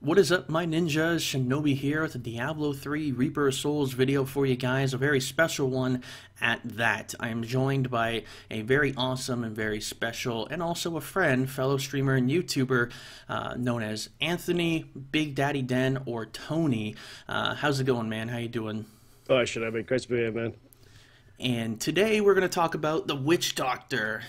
What is up, my ninjas? Shinobi here with a Diablo 3 Reaper of Souls video for you guys, a very special one at that. I am joined by a very awesome and very special, and also a friend, fellow streamer and YouTuber, known as Anthony Bigdaddydens, or Tony. How's it going, man? How you doing? Oh, Shinobi, great to be here, man. And today we're going to talk about the Witch Doctor,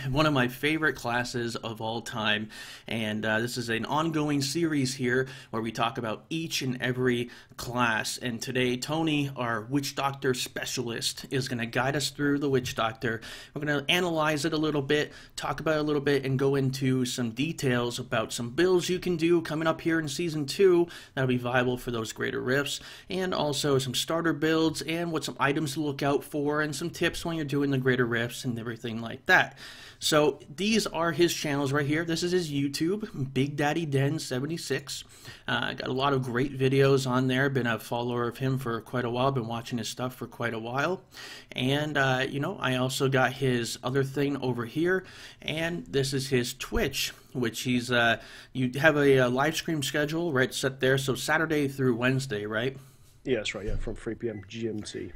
one of my favorite classes of all time. And this is an ongoing series here where we talk about each and every class. And today Tony, our Witch Doctor specialist, is going to guide us through the Witch Doctor. We're going to analyze it a little bit, talk about it a little bit, and go into some details about some builds you can do coming up here in Season 2 that'll be viable for those greater rifts, and also some starter builds and what some items to look out for, and some tips when you're doing the greater rifts and everything like that. So these are his channels right here. This is his YouTube, Bigdaddydens76. Got a lot of great videos on there. Been a follower of him for quite a while. Been watching his stuff for quite a while. And I also got his other thing over here, and this is his Twitch, which he's you have a live stream schedule right set there. So Saturday through Wednesday, right? Yeah, that's right. Yeah, from 3 p.m. GMT.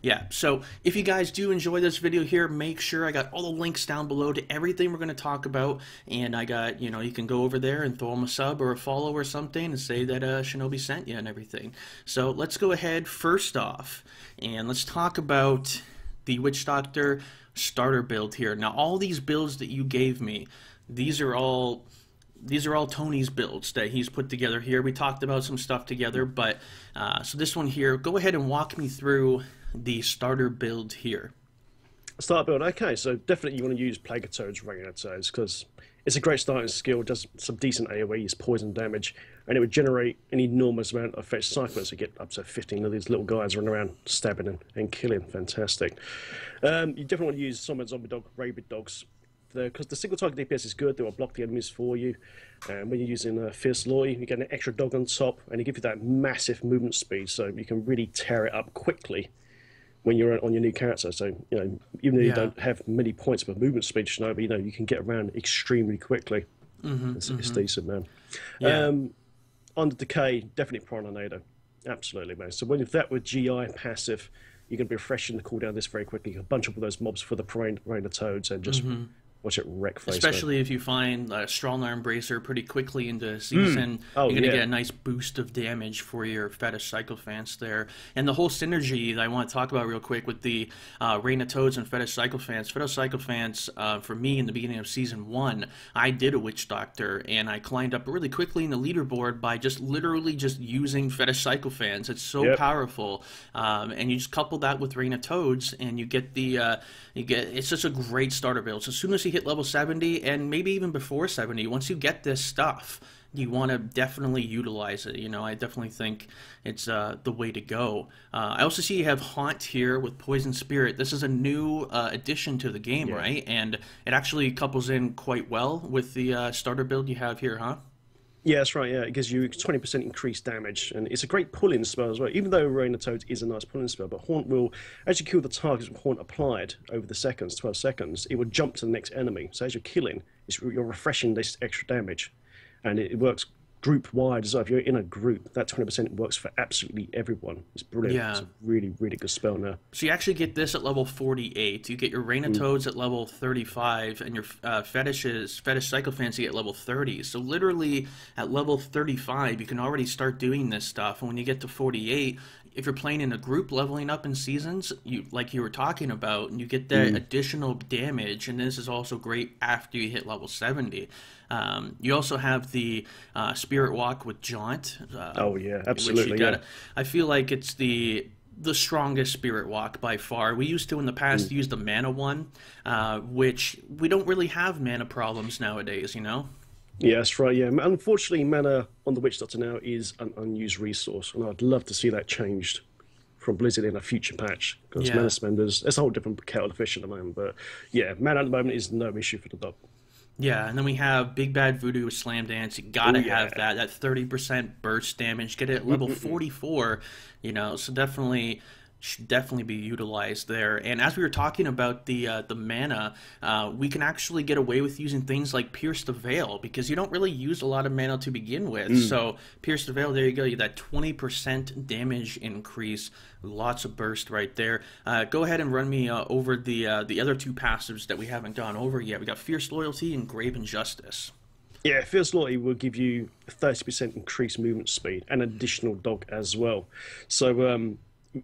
Yeah, so if you guys do enjoy this video here, make sure I got all the links down below to everything we're going to talk about, and I got, you can go over there and throw them a sub or a follow or something and say that Shinobi sent you and everything. So let's go ahead first off, and let's talk about the Witch Doctor starter build here. Now, all these builds that you gave me, these are all Tony's builds that he's put together here. We talked about some stuff together, but so this one here, go ahead and walk me through the starter build here. Start build. Okay, so definitely you want to use Plague of Toads, Rain of Toads, because it's a great starting skill. Does some decent AoE's poison damage, and it would generate an enormous amount of fetch cyclers. You get up to 15 of these little guys running around stabbing and killing. Fantastic. You definitely want to use Summon Zombie Dog, Rabid Dogs, because the single target DPS is good. They will block the enemies for you. And when you're using Fierce Loy, you get an extra dog on top, and it gives you that massive movement speed, so you can really tear it up quickly when you're on your new character. So even though you don't have many points of movement speed, Shinobi, you can get around extremely quickly. It's decent, man. Yeah. On the Decay, definitely Prononator. Absolutely, man. So if that were GI passive, you're going to be refreshing the cooldown this very quickly. You can bunch up all those mobs for the Rain of Toads and just watch it wreck face. Especially if you find a Strong Arm Bracer pretty quickly into season, you're going to get a nice boost of damage for your Fetish Sycophants there. And the whole synergy that I want to talk about real quick with the Rain of Toads and Fetish Sycophants. Fetish Sycophants, for me in the beginning of Season 1, I did a Witch Doctor, and I climbed up really quickly in the leaderboard by literally using Fetish Sycophants. It's so powerful. And you just couple that with Rain of Toads, and you get it's just a great starter build. So as soon as you hit level 70, and maybe even before 70, once you get this stuff, you want to definitely utilize it. I definitely think it's the way to go. I also see you have Haunt here with Poison Spirit. This is a new addition to the game, right? And it actually couples in quite well with the starter build you have here, huh? Yeah, that's right, yeah. It gives you 20% increased damage, and it's a great pull-in spell as well. Even though Rain of Toads is a nice pull-in spell, but Haunt will, as you kill the targets with Haunt applied over the seconds, 12 seconds, it will jump to the next enemy. So as you're killing, you're refreshing this extra damage, and it works group-wide as well. If you're in a group, that 20% works for absolutely everyone. It's brilliant. Yeah. It's a really, really good spell now. So you actually get this at level 48. You get your Rain of Toads at level 35, and your Fetish Sycophants you get level 30. So literally at level 35, you can already start doing this stuff. And when you get to 48, if you're playing in a group leveling up in seasons, like you were talking about, and you get that additional damage, and this is also great after you hit level 70. You also have the Spirit Walk with Jaunt. Oh yeah, absolutely. I feel like it's the strongest Spirit Walk by far. We used to in the past use the mana one, which we don't really have mana problems nowadays, Yeah, that's right, yeah. Unfortunately, mana on the Witch Doctor now is an unused resource, and I'd love to see that changed from Blizzard in a future patch, because mana spenders, it's a whole different kettle of fish at the moment, but yeah, mana at the moment is no issue for the dog. Yeah, and then we have Big Bad Voodoo with Slam Dance. You gotta have that 30% burst damage. Get it at level 44, so definitely should definitely be utilized there. And as we were talking about the mana, we can actually get away with using things like Pierce the Veil because you don't really use a lot of mana to begin with. So Pierce the Veil, there you go, you that 20% damage increase, lots of burst right there. Go ahead and run me over the other two passives that we haven't gone over yet. We got Fierce Loyalty and Grave Injustice. Yeah, Fierce Loyalty will give you a 30% increased movement speed and additional dog as well. So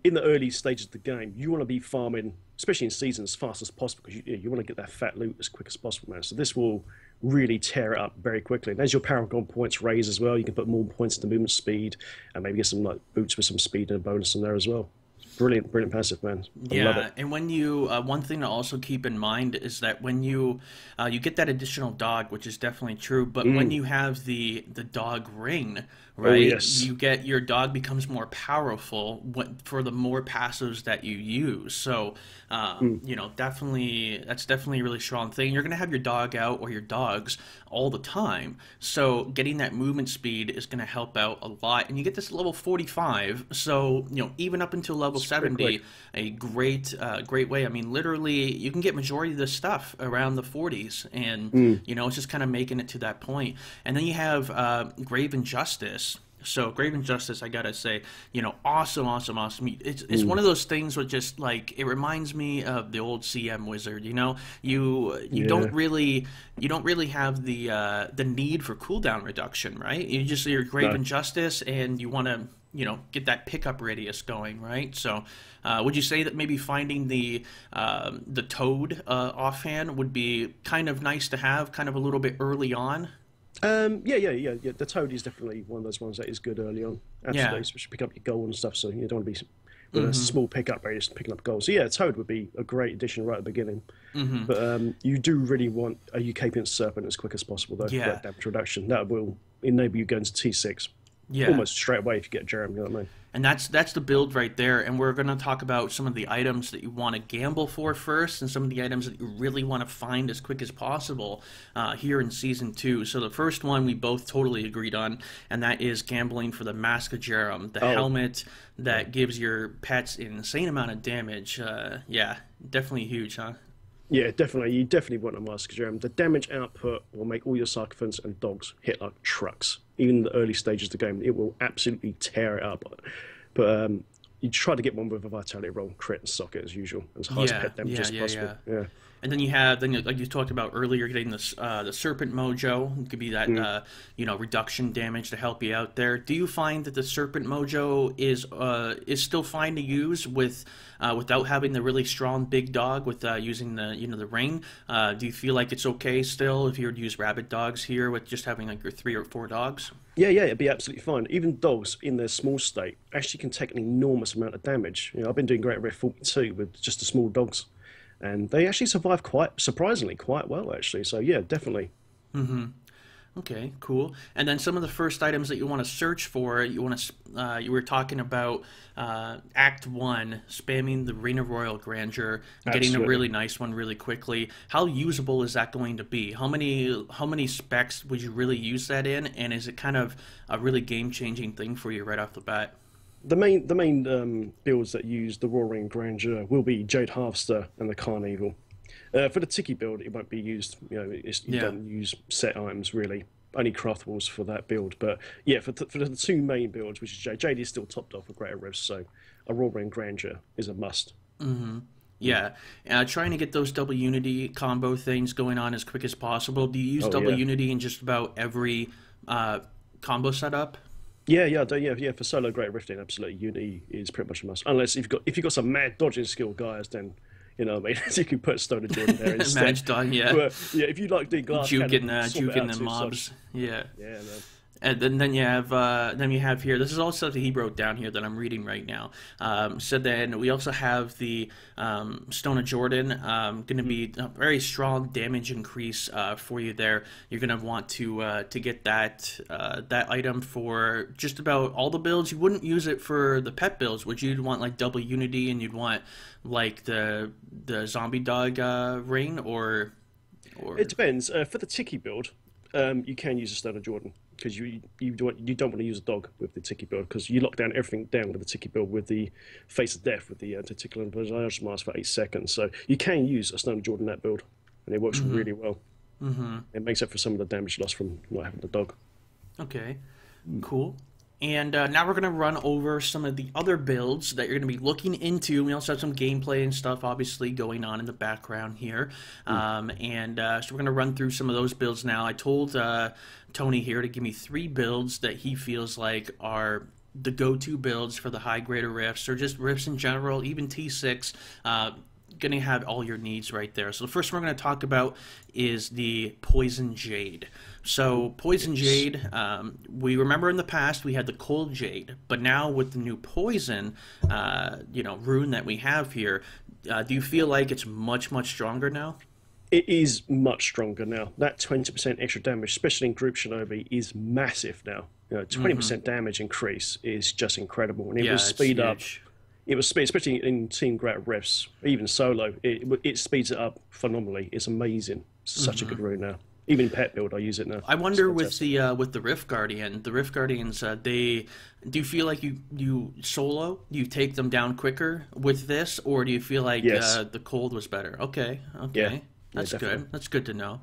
in the early stages of the game, you want to be farming, especially in season, as fast as possible because you want to get that fat loot as quick as possible, man. So this will really tear it up very quickly. And as your Paragon points raise as well, you can put more points into movement speed and maybe get some like boots with some speed and a bonus in there as well. Brilliant, brilliant passive, man. I love it. And when you one thing to also keep in mind is that when you get that additional dog, which is definitely true, but when you have the dog ring, right, yes. you get your dog becomes more powerful for the more passives that you use. So you know, that's definitely a really strong thing. You're gonna have your dog out or your dogs all the time, so getting that movement speed is gonna help out a lot. And you get this level 45, so you know, even up until level 70, a great way. I mean, literally, you can get majority of this stuff around the 40s, and you know, it's just kind of making it to that point. And then you have Grave Injustice. So Grave Injustice, I gotta say, you know, awesome. It's one of those things where just like it reminds me of the old CM Wizard. You know, you don't really have the need for cooldown reduction, right? You're Grave Injustice, and you want to, you know, get that pickup radius going, right? So would you say that maybe finding the Toad offhand would be kind of nice to have, kind of a little bit early on? Yeah. The Toad is definitely one of those ones that is good early on. Absolutely, especially pick up your gold and stuff. So you don't want to be with a small pickup radius picking up gold. So yeah, Toad would be a great addition right at the beginning. But you do really want a Eucapian Serpent as quick as possible, though. For that damage reduction, that will enable you going to T6. Almost straight away if you get Jerem, you know what I mean? And that's the build right there. And we're going to talk about some of the items that you want to gamble for first, and some of the items that you really want to find as quick as possible here in Season 2. So the first one we both totally agreed on, and that is gambling for the Mask of Jerem, the helmet that gives your pets an insane amount of damage. Yeah, definitely huge, huh? Yeah, definitely. You definitely want a Mask of Jerem. The damage output will make all your Sarcophants and dogs hit like trucks. Even in the early stages of the game, it will absolutely tear it up. But you try to get one with a Vitality roll, crit, and socket as usual, as high as pet damage as possible. Yeah. And then you have, like you talked about earlier, getting the Serpent Mojo. It could be that you know, reduction damage to help you out there. Do you find that the Serpent Mojo is still fine to use without having the really strong big dog with using the ring? Do you feel like it's okay still if you were to use rabbit dogs here with just having like your 3 or 4 dogs? Yeah, it'd be absolutely fine. Even dogs in their small state actually can take an enormous amount of damage. You know, I've been doing great at Red 42 with just the small dogs, and they actually survive surprisingly quite well, actually. So yeah, definitely. Okay, cool. And then some of the first items that you want to search for, you were talking about Act 1, spamming the Ring of Royal Grandeur, getting a really nice one really quickly. How usable is that going to be? How many specs would you really use that in? And is it kind of a really game-changing thing for you right off the bat? The main builds that use the Royal Ring Grandeur will be Jade Harvester and the Carnival. For the Tiki build, it won't be used. You know, you don't use set items really. Only craftables for that build. But yeah, for the two main builds, which is Jade. Jade is still topped off with Greater Revs, so a Royal Ring Grandeur is a must. Yeah, trying to get those double unity combo things going on as quick as possible. Do you use double unity in just about every combo setup? Yeah, I do. Yeah. For solo Great Rifting, absolutely, Unity is pretty much a must. Unless if you've got some mad dodging skill guys, then you know what I mean. You can put Stoner Jordan there instead. Mad dodge, yeah. But, yeah, if you like doing glass juking the mobs, yeah. Yeah, man. And then you have here. This is all stuff that he wrote down here that I'm reading right now. So then we also have the Stone of Jordan. Going to be a very strong damage increase for you there. You're going to want to get that item for just about all the builds. You wouldn't use it for the pet builds. Would you want like double unity and you'd want like the zombie dog ring or? It depends. For the Tiki build. You can use a Stone of Jordan because you don't want to use a dog with the Tiki Build because you lock down everything down with the Tiki Build with the Face of Death with the Tentacular and Visage Mask for 8 seconds. So you can use a Stone of Jordan that build, and it works really well. It makes up for some of the damage lost from not having the dog. Okay, cool. And now we're going to run over some of the other builds that you're going to be looking into. We also have some gameplay and stuff, obviously, going on in the background here. So we're going to run through some of those builds now. I told Tony here to give me 3 builds that he feels like are the go-to builds for the high-grader rifts, or just rifts in general, even T6. Going to have all your needs right there. So the first one we're going to talk about is the Poison Jade. So Poison Jade, we remember in the past we had the Cold Jade, but now with the new Poison, rune that we have here, do you feel like it's much, much stronger now? It is much stronger now. That 20% extra damage, especially in Group Shinobi, is massive now. 20% damage increase is just incredible, and it will speed up. It was speed, especially in team greater rifts, even solo. It speeds it up phenomenally. It's amazing. Such a good rune now. Even in pet build, I use it now. I wonder with the Rift Guardian, the Rift Guardians, do you feel like you solo, you take them down quicker with this, or do you feel like the cold was better? Okay. Yeah. That's good. That's good to know.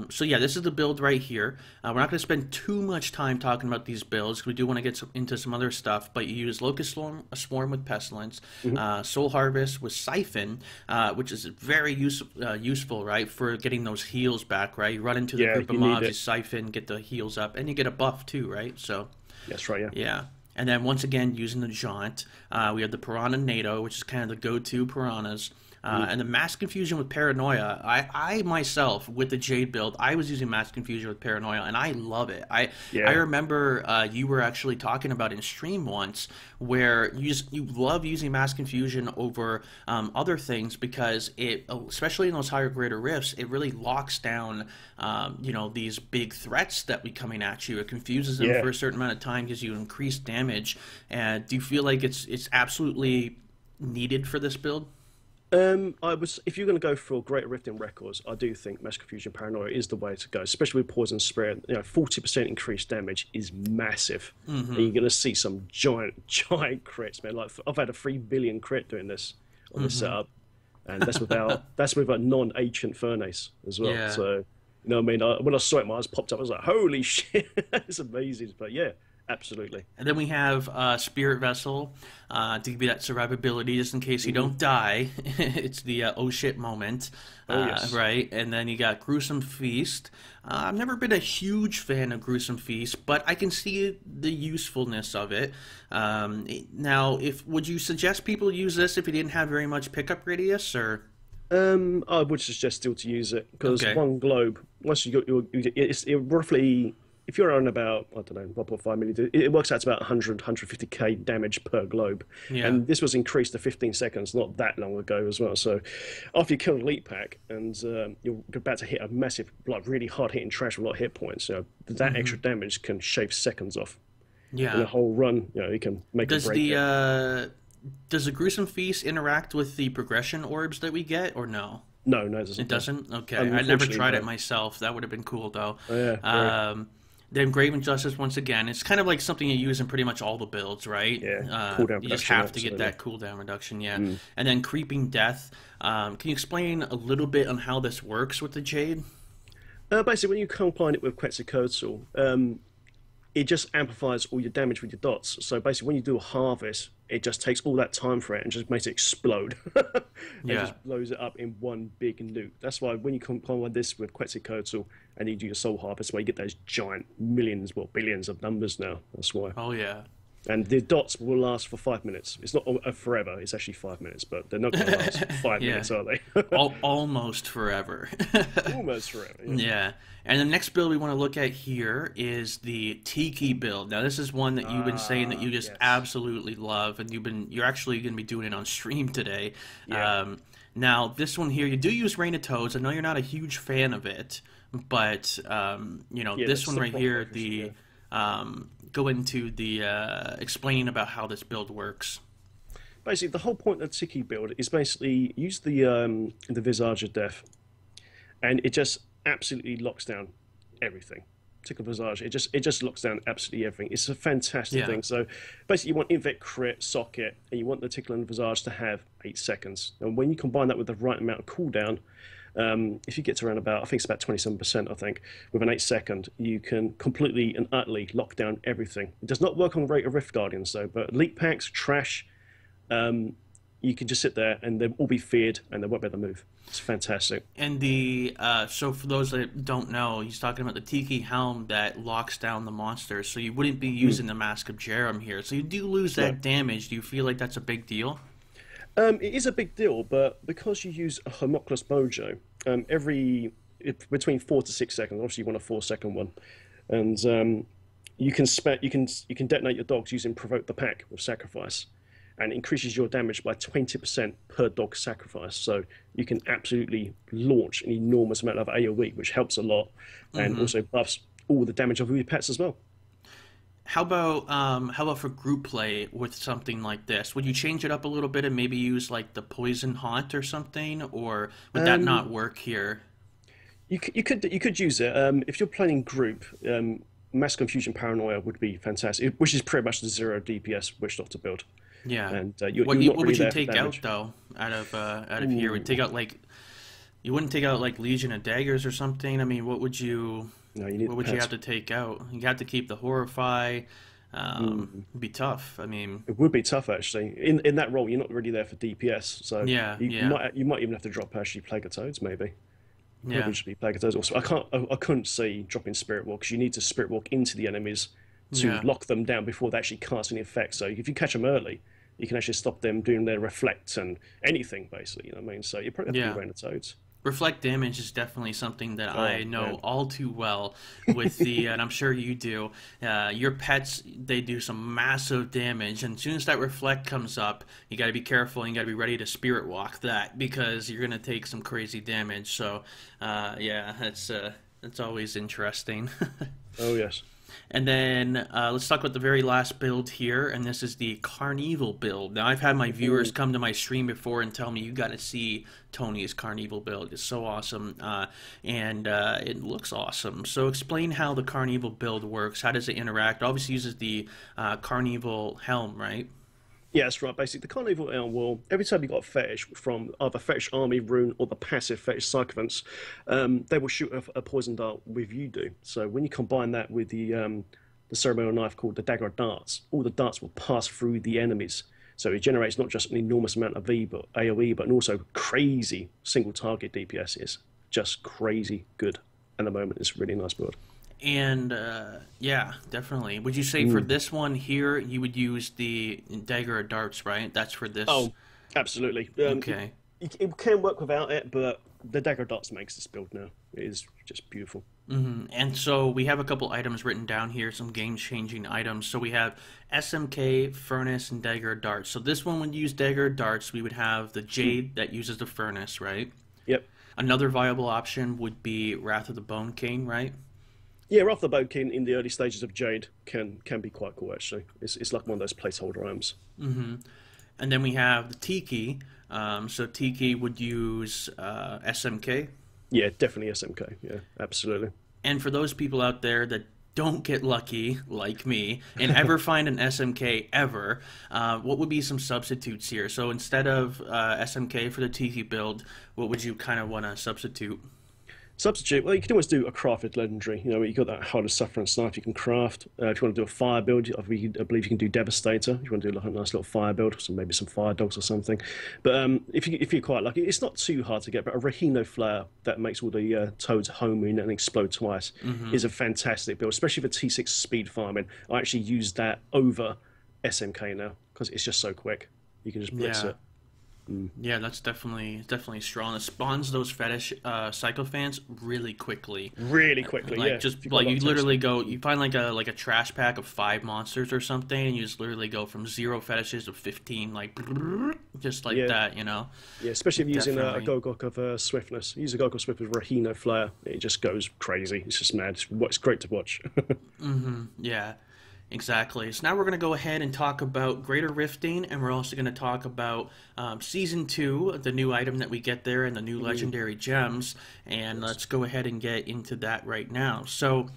So yeah, this is the build right here. We're not going to spend too much time talking about these builds. We do want to get into some other stuff, but you use Locust Swarm with Pestilence, Soul Harvest with Siphon, which is very useful, right, for getting those heals back, right? You run into the group of mobs, you Siphon, get the heals up, and you get a buff too, right? So that's right, yeah. And then once again, using the Jaunt, we have the Piranha NATO, which is kind of the go-to piranhas. And the Mass Confusion with Paranoia, I myself, with the Jade build, I was using Mass Confusion with Paranoia, and I love it. I remember you were actually talking about in stream once where you love using Mass Confusion over other things because it, especially in those higher greater rifts, it really locks down these big threats that be coming at you. It confuses them for a certain amount of time, gives you increased damage. And do you feel like it's absolutely needed for this build? If you're going to go for Greater Rift in records, I do think Mass Confusion Paranoia is the way to go, especially with Poison Spirit. 40% increased damage is massive, and you're going to see some giant crits, man. Like I've had a 3 billion crit doing this on this setup, and that's with a non-ancient Furnace as well. Yeah. So, what I mean? When I saw it, my eyes popped up. I was like, "Holy shit, it's amazing!" But yeah. Absolutely. And then we have Spirit Vessel to give you that survivability just in case you don't die. It's the oh shit moment, right? And then you got Gruesome Feast. I've never been a huge fan of Gruesome Feast, but I can see the usefulness of it. Now, would you suggest people use this if you didn't have very much pickup radius, or? I would suggest still to use it because one globe, once you got it's roughly. If you're on about, I don't know, 1.5 million, it works out to about 100, 150k damage per globe. Yeah. And this was increased to 15 seconds not that long ago as well. So after you kill an elite pack and you're about to hit a massive, like really hard-hitting trash with a lot of hit points, that extra damage can shave seconds off. Yeah. In a whole run, it can make a break. Does the Gruesome Feast interact with the progression orbs that we get, or no? No, it doesn't. It doesn't? Okay. I never tried it myself. That would have been cool, though. Oh, yeah. Then Graven Justice, once again, it's kind of like something you use in pretty much all the builds, right? Yeah, you just have to get that cooldown reduction, And then Creeping Death. Can you explain a little bit on how this works with the Jade? Basically, when you combine it with Quetzalcoatl, it just amplifies all your damage with your dots. So basically, when you do a harvest, it just takes all that time for it and just makes it explode. Just blows it up in one big nuke. That's why when you combine this with Quetzalcoatl and you do your soul harvest, where you get those giant millions, well, billions of numbers now. That's why. Oh, yeah. And the dots will last for 5 minutes. It's not forever. It's actually 5 minutes, but they're not going to last 5 minutes, are they? Almost forever. Almost forever. Yeah. And the next build we want to look at here is the Tiki build. Now, this is one that you've been saying that you just absolutely love, and you're actually going to be doing it on stream today. Yeah. Now, this one here, you do use Rain of Toads. I know you're not a huge fan of it, but this one right here, go into the explaining about how this build works. Basically, the whole point of the Tiki build is basically use the Visage of Death, and it just absolutely locks down everything. Tickle Visage, it just locks down absolutely everything. It's a fantastic Yeah. thing. So basically, you want Invec Crit, Socket, and you want the Tickle and Visage to have 8 seconds. And when you combine that with the right amount of cooldown, if you get to around about, I think it's about 27%, I think, with an 8 second, you can completely and utterly lock down everything. It does not work on rate of Rift Guardians, though, but Elite Packs, Trash, you can just sit there and they'll all be feared and they won't be able to move. It's fantastic. And the so for those that don't know, he's talking about the Tiki helm that locks down the monsters. So you wouldn't be using the Mask of Jerem here. So you do lose that damage. Do you feel like that's a big deal? It is a big deal, but because you use a Homunculus Mojo, between 4 to 6 seconds, obviously you want a 4 second one, and you can detonate your dogs using Provoke the Pack with Sacrifice, and it increases your damage by 20% per dog sacrifice. So you can absolutely launch an enormous amount of AoE, which helps a lot, and also buffs all the damage of your pets as well. How about for group play with something like this? Would you change it up a little bit and maybe use like the Poison Haunt or something, or would that not work here? You could use it if you're playing group. Mass Confusion Paranoia would be fantastic, which is pretty much the 0 DPS Witch Doctor build. Yeah. And what would you take out though out of here? Would take out like you wouldn't take out like Legion of Daggers or something? I mean, what would you? No, you need what would you have to take out? You have to keep the Horrify. It'd be tough. I mean, it would be tough actually. In that role, you're not really there for DPS, so you might even have to drop actually Plague of Toads maybe. Probably should be Plague of Toads. Also, I couldn't see dropping Spirit Walk because you need to Spirit Walk into the enemies to lock them down before they actually cast any effect. So if you catch them early, you can actually stop them doing their reflect and anything basically. You know what I mean? So you probably have to be around the Toads. Reflect damage is definitely something that I know all too well with the, and I'm sure you do. Your pets, they do some massive damage, and as soon as that reflect comes up, you got to be careful and you got to be ready to spirit walk that because you're gonna take some crazy damage. So, yeah, that's always interesting. Oh yes. And then let's talk about the very last build here, and this is the Carnival Build. Now, I've had my viewers come to my stream before and tell me, you got to see Tony's Carnival Build. It's so awesome, and it looks awesome. So explain how the Carnival Build works. How does it interact? It obviously uses the Carnival helm, right? Yeah, that's right. Basically, the Carnival Elm will, every time you got a fetish from either Fetish Army Rune or the passive Fetish Sycophants, they will shoot a poison dart with you do. So when you combine that with the ceremonial knife called the Dagger of Darts, all the darts will pass through the enemies. So it generates not just an enormous amount of AoE, but also crazy single target DPS. It's just crazy good at the moment. It's a really nice build. And yeah, definitely. Would you say for this one here, you would use the Dagger of Darts, right? That's for this. Oh, absolutely. Okay. It can work without it, but the Dagger of Darts makes this build now. It is just beautiful. And so we have a couple items written down here, some game-changing items. So we have SMK, Furnace, and Dagger of Darts. So this one would use Dagger of Darts. We would have the Jade that uses the Furnace, right? Yep. Another viable option would be Wrath of the Bone King, right? Yeah, Wrath of the Bone King in the early stages of Jade can be quite cool, actually. It's like one of those placeholder items. And then we have the Tiki. So Tiki would use SMK. Yeah, definitely SMK. Yeah, absolutely. And for those people out there that don't get lucky, like me, and ever find an SMK ever, what would be some substitutes here? So instead of SMK for the Tiki build, what would you kind of want to substitute? Substitute, well, you can always do a crafted legendary. You know, you got that Heart of Sufferance knife you can craft. If you want to do a fire build, I believe you can do Devastator. If you want to do like a nice little fire build, so maybe some fire dogs or something. But if you're quite lucky, it's not too hard to get. But a Rahino Flare that makes all the toads homing and explode twice is a fantastic build, especially for T6 speed farming. I actually use that over SMK now because it's just so quick. You can just blitz it. Yeah, that's definitely strong. It spawns those fetish sycophants really quickly. Really quickly, like, yeah. Just like you literally go, you find like a trash pack of 5 monsters or something, and you just literally go from 0 fetishes to 15, like just like that, you know. Yeah, especially if you're using a Gogok of Swiftness. Use a Gogok of Swiftness with Rahino Flare. It just goes crazy. It's just mad. It's great to watch. Yeah. Exactly. So now we're going to go ahead and talk about Greater Rifting, and we're also going to talk about Season 2, the new item that we get there, and the new legendary gems. And let's go ahead and get into that right now. So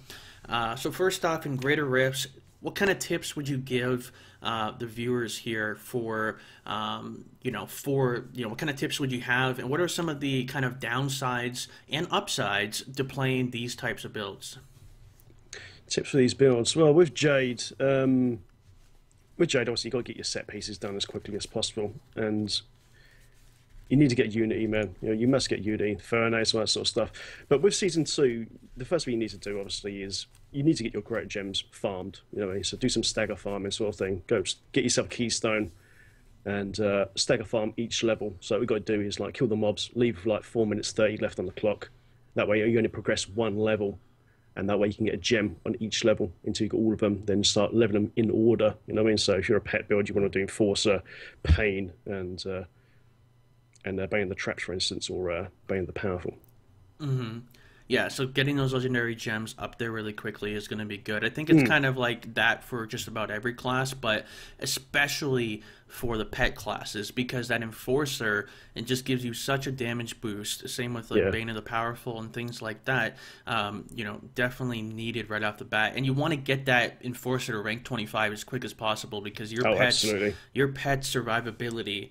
first off, in Greater Rifts, what kind of tips would you give the viewers here for, what kind of tips would you have, and what are some of the kind of downsides and upsides to playing these types of builds? Tips for these builds. Well, with Jade, obviously you've got to get your set pieces done as quickly as possible, and you need to get Unity, man. You must get Unity, Furnace, all that sort of stuff. But with Season 2, the first thing you need to do, obviously, is you need to get your great gems farmed. So do some stagger farming sort of thing. Go get yourself a keystone and stagger farm each level. So what we've got to do is like kill the mobs, leave like 4 minutes 30 left on the clock. That way you only progress one level. And that way you can get a gem on each level until you get all of them, then start leveling them in order. You know what I mean? So if you're a pet build, you want to do Enforcer, Pain, and Bane the Traps, for instance, or Bane the Powerful. Mm-hmm. Yeah, so getting those legendary gems up there really quickly is going to be good. I think it's kind of like that for just about every class, but especially for the pet classes, because that Enforcer, it just gives you such a damage boost. Same with like Bane of the Powerful and things like that. Definitely needed right off the bat. And you want to get that Enforcer to rank 25 as quick as possible, because your pet's survivability,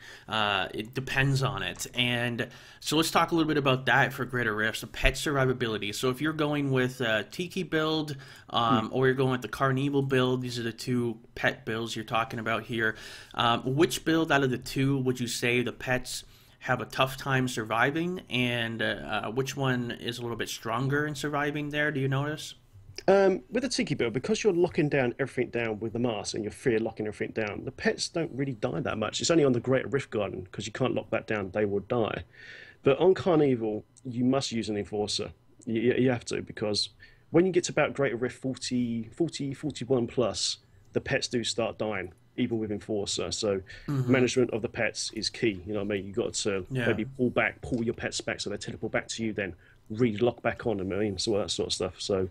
it depends on it. And so let's talk a little bit about that for Greater Rifts, the pet survivability. So if you're going with Tiki Build, or you're going with the Carnival Build, these are the two pet builds you're talking about here. Which build out of the two would you say the pets have a tough time surviving, and which one is a little bit stronger in surviving there? Do you notice? With the Tiki build, because you're locking down everything down with the mask and you're fear locking everything down, the pets don't really die that much. It's only on the Greater Rift Garden, because you can't lock that down, they will die. But on Carnival, you must use an Enforcer. You have to, because when you get to about Greater Rift 41 plus, the pets do start dying, even with Enforcer. So management of the pets is key. You know what I mean? You got to maybe pull your pets back so they teleport back to you, then re-lock back on them. I mean, so that sort of stuff. So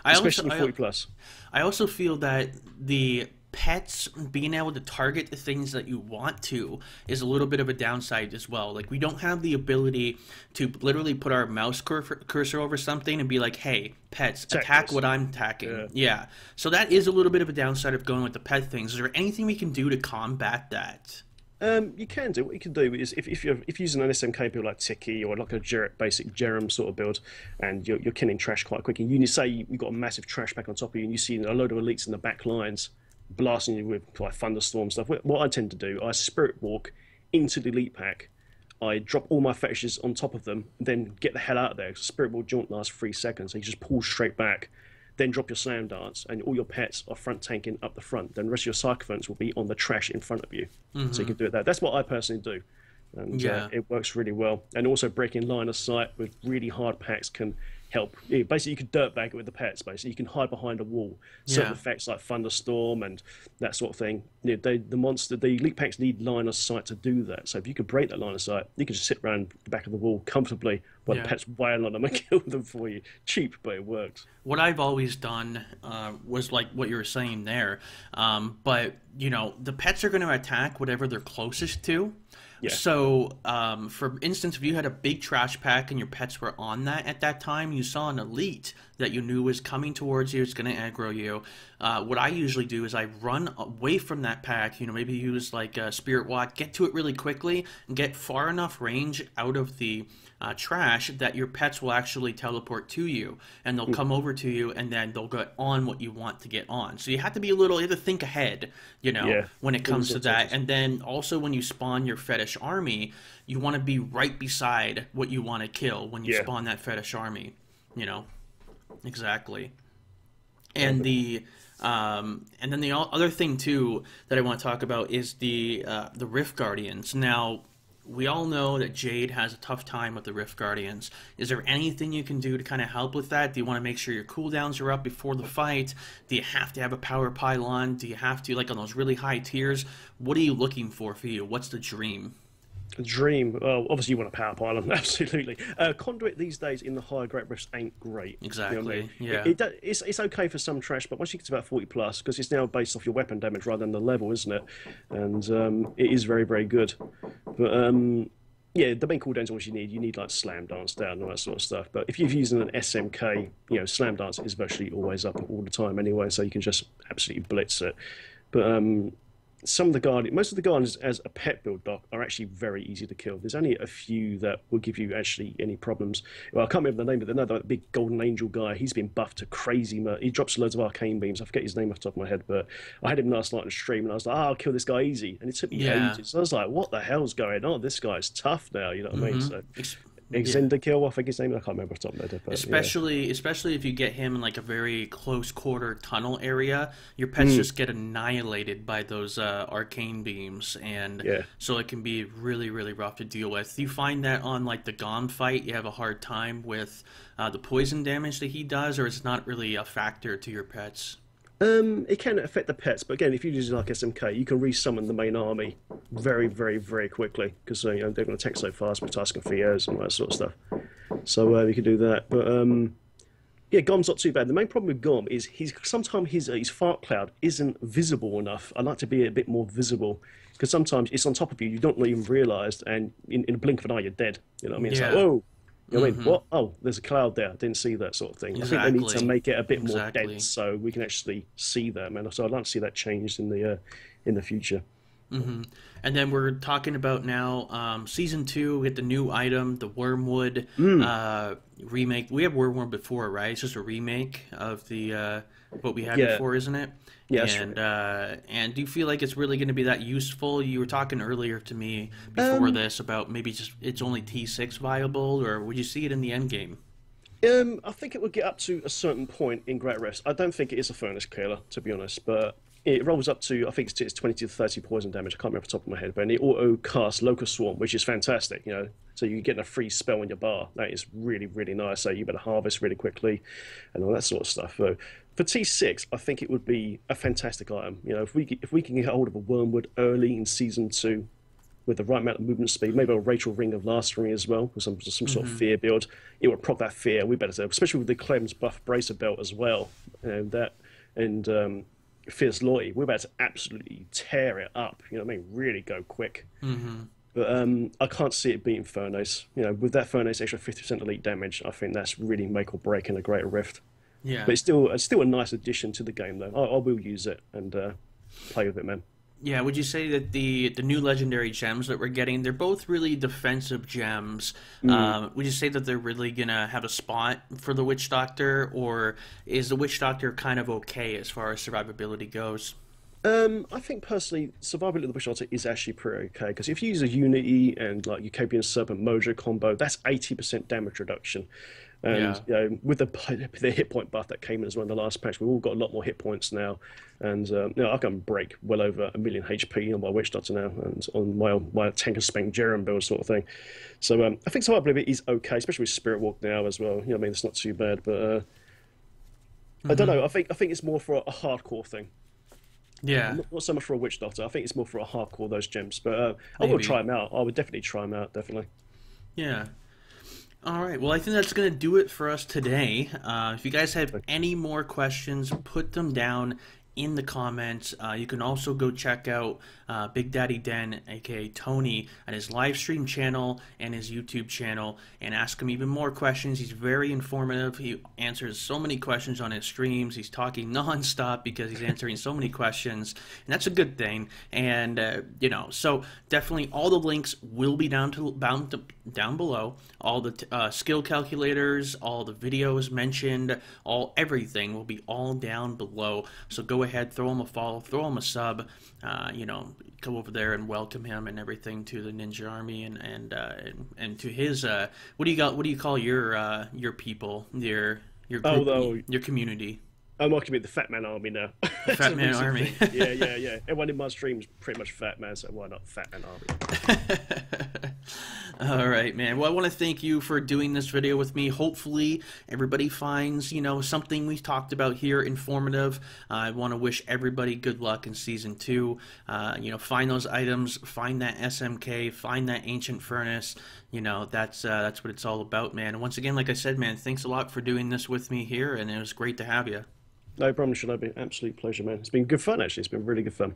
especially 40 plus. I also feel that the pets being able to target the things that you want to is a little bit of a downside as well. Like, we don't have the ability to literally put our mouse cursor over something and be like, hey, pets, attack what I'm attacking. Yeah. So that is a little bit of a downside of going with the pet things. Is there anything we can do to combat that? You can do. What you can do is if you're using an SMK build like Tiki, or like a basic Jerem sort of build, and you're killing trash quite quickly, you say you've got a massive trash pack on top of you, and you see a load of elites in the back lines blasting you with like thunderstorm stuff. What I tend to do, I spirit walk into the elite pack, I drop all my fetishes on top of them, then get the hell out of there. Spirit walk jaunt lasts 3 seconds, so you just pull straight back, then drop your slam dance, and all your pets are front tanking up the front. Then the rest of your cyclones will be on the trash in front of you. So you can do it there. That's what I personally do, and it works really well. And also breaking line of sight with really hard packs can help. Basically, you can dirtbag it with the pets. Basically, you can hide behind a wall. Certain effects like thunderstorm and that sort of thing. The elite packs need line of sight to do that. So if you could break that line of sight, you can just sit around the back of the wall comfortably while the pets wail on them and kill them for you. Cheap, but it works. What I've always done was like what you were saying there, but the pets are going to attack whatever they're closest to. So, for instance, if you had a big trash pack and your pets were on that at that time, you saw an elite that you knew was coming towards you, it's going to aggro you. What I usually do is I run away from that pack, maybe use like a Spirit Walk, get to it really quickly, and get far enough range out of the trash that your pets will actually teleport to you, and they'll come over to you, and then they'll get on what you want to get on. So you have to be you have to think ahead, when it comes to that. And then also when you spawn your fetish army, you want to be right beside what you want to kill when you spawn that fetish army, Exactly. And and then the other thing too that I want to talk about is the Rift Guardians. Now, we all know that Jade has a tough time with the Rift Guardians. Is there anything you can do to kind of help with that? Do you want to make sure your cooldowns are up before the fight? Do you have to have a power pylon? Do you have to, like on those really high tiers? What are you looking for you? What's the dream? Dream. Well, obviously you want a power pylon, absolutely. Conduit these days in the higher great rifts ain't great. You know what I mean? Exactly. Yeah. It's okay for some trash, but once you get to about 40 plus, because it's now based off your weapon damage rather than the level, isn't it? And it is very, very good. But yeah, the main cooldowns are what you need. You need like slam dance down and all that sort of stuff. But if you're using an SMK, you know, slam dance is virtually always up all the time anyway, so you can just absolutely blitz it. But some of the guardians, most of the guardians as a pet build doc are actually very easy to kill. There's only a few that will give you actually any problems. Well, I can't remember the name, but another big golden angel guy, he's been buffed to crazy. He drops loads of arcane beams. I forget his name off the top of my head, but I had him last night on stream, and I was like, I'll kill this guy easy. And it took me ages. So I was like, what the hell's going on? This guy's tough now, you know what I mean? So Exender kill, I think his name. I can't remember off the top of my head. But, especially if you get him in like a very close quarter tunnel area, your pets just get annihilated by those arcane beams, and so it can be really, really rough to deal with. Do you find that on like the Gom fight, you have a hard time with the poison damage that he does, or it's not really a factor to your pets? It can affect the pets, but again, if you use like SMK, you can resummon the main army very, very, very quickly because you know, they're going to attack so fast with Tusk and Theos and all that sort of stuff. So you can do that. But yeah, Gom's not too bad. The main problem with Gom is sometimes his fart cloud isn't visible enough. I like to be a bit more visible because sometimes it's on top of you, you don't even realise, and in a blink of an eye, you're dead. You know what I mean? It's like, whoa. You know what I mean? What? Oh, there's a cloud there. I didn't see that sort of thing. Exactly. I think they need to make it a bit more dense so we can actually see them. And so I'd like to see that changed in the future. And then we're talking about now season 2. We get the new item, the Wormwood remake. We have Wormwood before, right? It's just a remake of the what we had before, isn't it? Yeah, and do you feel like it's really going to be that useful? You were talking earlier to me before this about maybe just it's only T6 viable, or would you see it in the end game? I think it would get up to a certain point in Great Rifts. I don't think it is a furnace killer, to be honest, but it rolls up to, I think it's 20 to 30 poison damage. I can't remember off the top of my head, but it auto casts Locust Swarm, which is fantastic, you know. So you're getting a free spell in your bar. That is really, really nice. So you better harvest really quickly and all that sort of stuff. So for T6, I think it would be a fantastic item. You know, if we can get hold of a Wormwood early in Season 2 with the right amount of movement speed, maybe a Rachel Ring of Last Ring as well, with some sort of fear build, it would proc that fear. We better say, especially with the Clem's buff Bracer Belt as well. You know, Fierce Loyalty, we're about to absolutely tear it up. You know what I mean? Really go quick. But I can't see it beating Furnace. You know, with that Furnace extra 50% elite damage, I think that's really make or break in a Greater Rift. Yeah. But it's still a nice addition to the game, though. I will use it and play with it, man. Yeah, would you say that the new legendary gems that we're getting, they're both really defensive gems? Would you say that they're really going to have a spot for the Witch Doctor, or is the Witch Doctor kind of okay as far as survivability goes? I think personally, survivability of the Witch Doctor is actually pretty okay, because if you use a Unity and like Utopian Serpent Mojo combo, that's 80% damage reduction. And you know, with the hit point buff that came in as well in the last patch, we've all got a lot more hit points now. And you know, I can break well over 1 million HP on my Witch Doctor now, and on my Tank and Spank Jerem build sort of thing. So I think survivability is okay, especially with Spirit Walk now as well. You know what I mean? It's not too bad, but I don't know. I think it's more for a hardcore thing. Yeah. Not so much for a Witch Doctor. I think it's more for a hardcore, those gems. But I will try them out. I would definitely try them out, definitely. Yeah. All right. Well, I think that's going to do it for us today. If you guys have any more questions, put them down in the comments. You can also go check out Big Daddy Den, aka Tony, at his live stream channel and his YouTube channel, and ask him even more questions. He's very informative. He answers so many questions on his streams. He's talking non-stop because he's answering so many questions, and that's a good thing. And you know, so definitely all the links will be down below. All the skill calculators, all the videos mentioned, everything will be all down below. So go ahead, throw him a follow, throw him a sub, you know, go over there and welcome him and everything to the Ninja Army and to his what do you call your people, your community? I'm rocking with the Fat Man Army now. The It's Fat a Man recent Army. thing. Yeah, yeah, yeah. Everyone in my stream's pretty much Fat Man, so why not Fat Man Army? All right, man. Well, I want to thank you for doing this video with me. Hopefully, everybody finds, something we talked about here informative. I want to wish everybody good luck in Season 2. Find those items, find that SMK, find that ancient furnace. That's what it's all about, man. And once again, like I said, man, thanks a lot for doing this with me here, and it was great to have you. No problem, Shinobi. Absolute pleasure, man. It's been good fun, actually. It's been really good fun.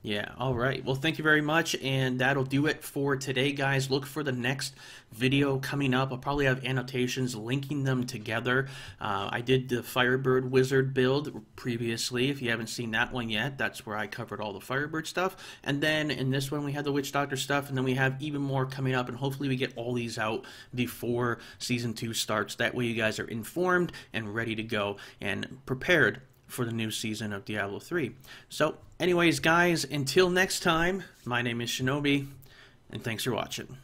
Yeah, all right. Well, thank you very much, and that'll do it for today, guys. Look for the next video coming up. I'll probably have annotations linking them together. I did the Firebird Wizard build previously. If you haven't seen that one yet, that's where I covered all the Firebird stuff. And then in this one, we had the Witch Doctor stuff, and then we have even more coming up, and hopefully we get all these out before Season 2 starts. That way you guys are informed and ready to go and prepared for the new season of Diablo 3. So, anyways, guys, until next time, my name is Shinobi, and thanks for watching.